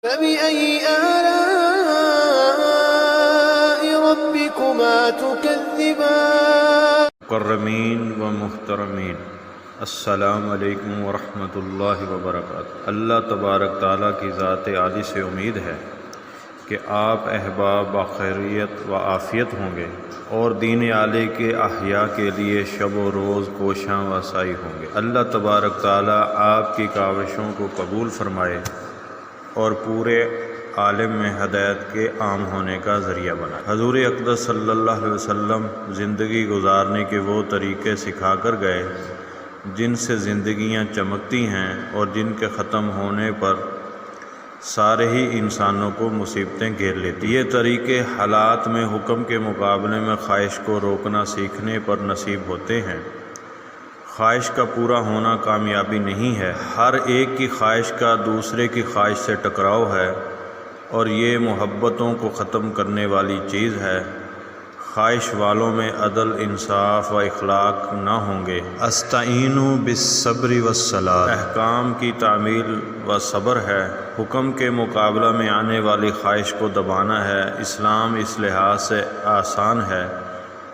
فبأي آلاء ربكما تكذبان مکرمین و محترمین، السلام علیکم ورحمۃ اللہ وبرکاتہ۔ اللہ تبارک تعالیٰ کی ذات عالی سے امید ہے کہ آپ احباب بخیریت و عافیت ہوں گے اور دین عالی کے احیاء کے لیے شب و روز کوشاں و سعی ہوں گے۔ اللہ تبارک تعالیٰ آپ کی کاوشوں کو قبول فرمائے اور پورے عالم میں ہدایت کے عام ہونے کا ذریعہ بنا۔ حضور اقدس صلی اللہ علیہ وسلم زندگی گزارنے کے وہ طریقے سکھا کر گئے جن سے زندگیاں چمکتی ہیں اور جن کے ختم ہونے پر سارے ہی انسانوں کو مصیبتیں گھیر لیتی۔ یہ طریقے حالات میں حکم کے مقابلے میں خواہش کو روکنا سیکھنے پر نصیب ہوتے ہیں۔ خواہش کا پورا ہونا کامیابی نہیں ہے، ہر ایک کی خواہش کا دوسرے کی خواہش سے ٹکراؤ ہے اور یہ محبتوں کو ختم کرنے والی چیز ہے۔ خواہش والوں میں عدل، انصاف و اخلاق نہ ہوں گے۔ استعینوا بالصبر والصلاۃ، احکام کی تعمیل و صبر ہے۔ حکم کے مقابلہ میں آنے والی خواہش کو دبانا ہے۔ اسلام اس لحاظ سے آسان ہے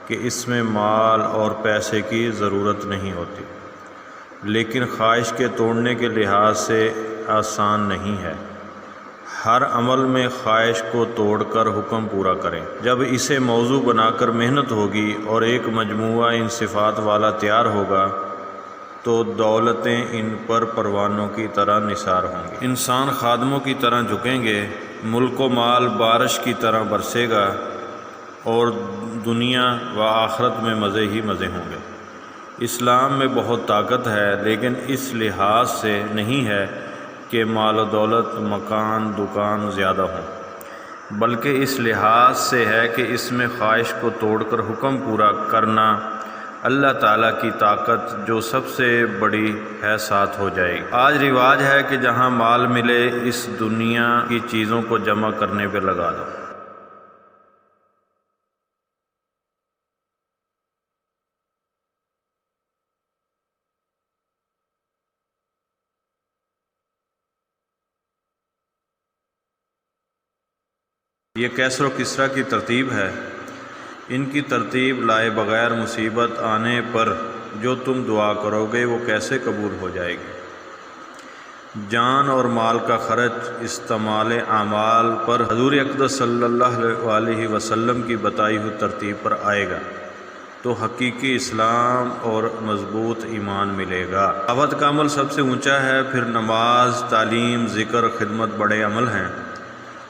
کہ اس میں مال اور پیسے کی ضرورت نہیں ہوتی، لیکن خواہش کے توڑنے کے لحاظ سے آسان نہیں ہے۔ ہر عمل میں خواہش کو توڑ کر حکم پورا کریں۔ جب اسے موضوع بنا کر محنت ہوگی اور ایک مجموعہ ان صفات والا تیار ہوگا تو دولتیں ان پر پروانوں کی طرح نثار ہوں گی۔ انسان خادموں کی طرح جھکیں گے، ملک و مال بارش کی طرح برسے گا اور دنیا و آخرت میں مزے ہی مزے ہوں گے۔ اسلام میں بہت طاقت ہے، لیکن اس لحاظ سے نہیں ہے کہ مال و دولت، مکان، دکان زیادہ ہوں، بلکہ اس لحاظ سے ہے کہ اس میں خواہش کو توڑ کر حکم پورا کرنا اللہ تعالیٰ کی طاقت جو سب سے بڑی ہے ساتھ ہو جائے گی۔ آج رواج ہے کہ جہاں مال ملے اس دنیا کی چیزوں کو جمع کرنے پہ لگا دو۔ یہ کیسر و کسریٰ کی ترتیب ہے۔ ان کی ترتیب لائے بغیر مصیبت آنے پر جو تم دعا کرو گے وہ کیسے قبول ہو جائے گی؟ جان اور مال کا خرچ استعمال اعمال پر حضور اقدس صلی اللہ علیہ وسلم کی بتائی ہوئی ترتیب پر آئے گا تو حقیقی اسلام اور مضبوط ایمان ملے گا۔ دعوت کا عمل سب سے اونچا ہے، پھر نماز، تعلیم، ذکر، خدمت بڑے عمل ہیں،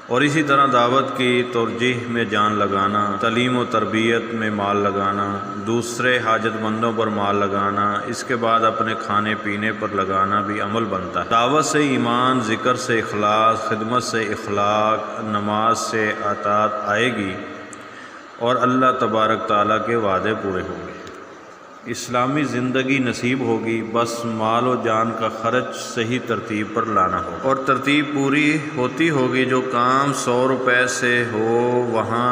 اور اسی طرح دعوت کی ترجیح میں جان لگانا، تعلیم و تربیت میں مال لگانا، دوسرے حاجت مندوں پر مال لگانا، اس کے بعد اپنے کھانے پینے پر لگانا بھی عمل بنتا ہے۔ دعوت سے ایمان، ذکر سے اخلاص، خدمت سے اخلاق، نماز سے اطاعت آئے گی اور اللہ تبارک تعالیٰ کے وعدے پورے ہوں گے۔ اسلامی زندگی نصیب ہوگی، بس مال و جان کا خرچ صحیح ترتیب پر لانا ہوگا، اور ترتیب پوری ہوتی ہوگی۔ جو کام 100 روپے سے ہو وہاں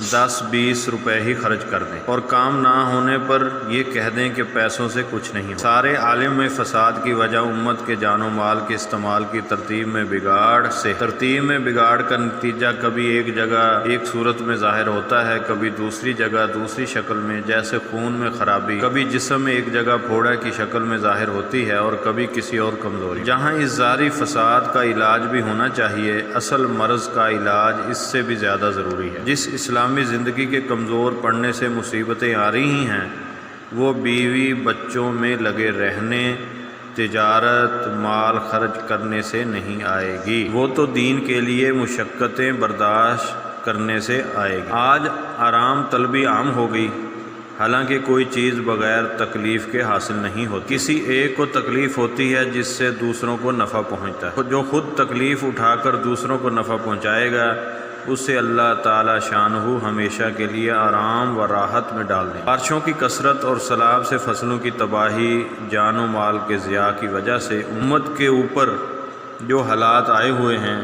10-20 روپے ہی خرچ کر دیں، اور کام نہ ہونے پر یہ کہہ دیں کہ پیسوں سے کچھ نہیں ہو۔ سارے عالم میں فساد کی وجہ امت کے جان و مال کے استعمال کی ترتیب میں بگاڑ سے۔ ترتیب میں بگاڑ کا نتیجہ کبھی ایک جگہ ایک صورت میں ظاہر ہوتا ہے، کبھی دوسری جگہ دوسری شکل میں، جیسے خون میں خرابی کبھی جسم میں ایک جگہ پھوڑے کی شکل میں ظاہر ہوتی ہے اور کبھی کسی اور کمزوری۔ جہاں اس ظاہری فساد کا علاج بھی ہونا چاہیے، اصل مرض کا علاج اس سے بھی زیادہ ضروری ہے۔ جس اسلامی زندگی کے کمزور پڑنے سے مصیبتیں آ رہی ہیں وہ بیوی بچوں میں لگے رہنے، تجارت، مال خرچ کرنے سے نہیں آئے گی، وہ تو دین کے لیے مشقتیں برداشت کرنے سے آئے گی۔ آج آرام طلبی عام ہو گئی، حالانکہ کوئی چیز بغیر تکلیف کے حاصل نہیں ہوتی۔ کسی ایک کو تکلیف ہوتی ہے جس سے دوسروں کو نفع پہنچتا ہے۔ جو خود تکلیف اٹھا کر دوسروں کو نفع پہنچائے گا اسے اللہ تعالی شانہ ہمیشہ کے لیے آرام و راحت میں ڈال دیں۔ بارشوں کی کثرت اور سیلاب سے فصلوں کی تباہی، جان و مال کے ضیاع کی وجہ سے امت کے اوپر جو حالات آئے ہوئے ہیں،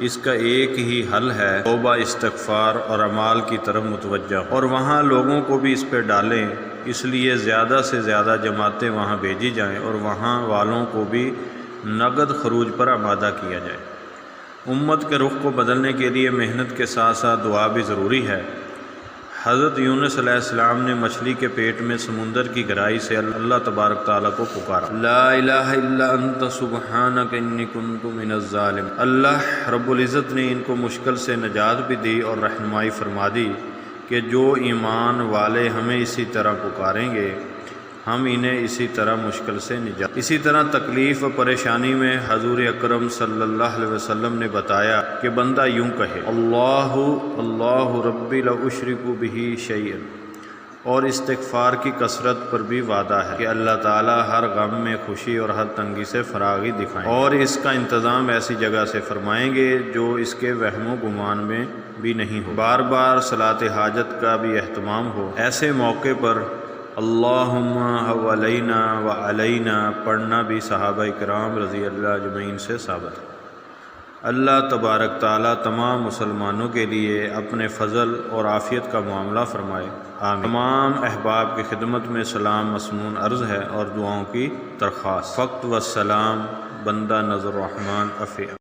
اس کا ایک ہی حل ہے توبہ، استغفار اور اعمال کی طرف متوجہ، اور وہاں لوگوں کو بھی اس پہ ڈالیں۔ اس لیے زیادہ سے زیادہ جماعتیں وہاں بھیجی جائیں اور وہاں والوں کو بھی نقد خروج پر آمادہ کیا جائے۔ امت کے رخ کو بدلنے کے لیے محنت کے ساتھ ساتھ دعا بھی ضروری ہے۔ حضرت یونس علیہ السلام نے مچھلی کے پیٹ میں سمندر کی گہرائی سے اللہ تبارک تعالیٰ کو پکارا، لا الہ الا انت سبحانک انی کنت من الظالمین۔ اللہ رب العزت نے ان کو مشکل سے نجات بھی دی اور رہنمائی فرما دی کہ جو ایمان والے ہمیں اسی طرح پکاریں گے ہم انہیں اسی طرح مشکل سے نجات۔ اسی طرح تکلیف و پریشانی میں حضور اکرم صلی اللہ علیہ وسلم نے بتایا کہ بندہ یوں کہے، اللہ اللہ ربی لا اشرک بہ شیئا، اور استغفار کی کثرت پر بھی وعدہ ہے کہ اللہ تعالیٰ ہر غم میں خوشی اور ہر تنگی سے فراغی دکھائیں اور اس کا انتظام ایسی جگہ سے فرمائیں گے جو اس کے وہم و گمان میں بھی نہیں ہو۔ بار بار صلاۃ حاجت کا بھی اہتمام ہو۔ ایسے موقع پر اللہم حولینا و علینا پڑھنا بھی صحابہ کرام رضی اللہ اجمعین سے ثابت ہے۔ اللہ تبارک تعالیٰ تمام مسلمانوں کے لیے اپنے فضل اور عافیت کا معاملہ فرمائے، آمین۔ تمام احباب کی خدمت میں سلام مسنون عرض ہے اور دعاؤں کی درخواست۔ فقط والسلام، بندہ نذر الرحمن افیہ۔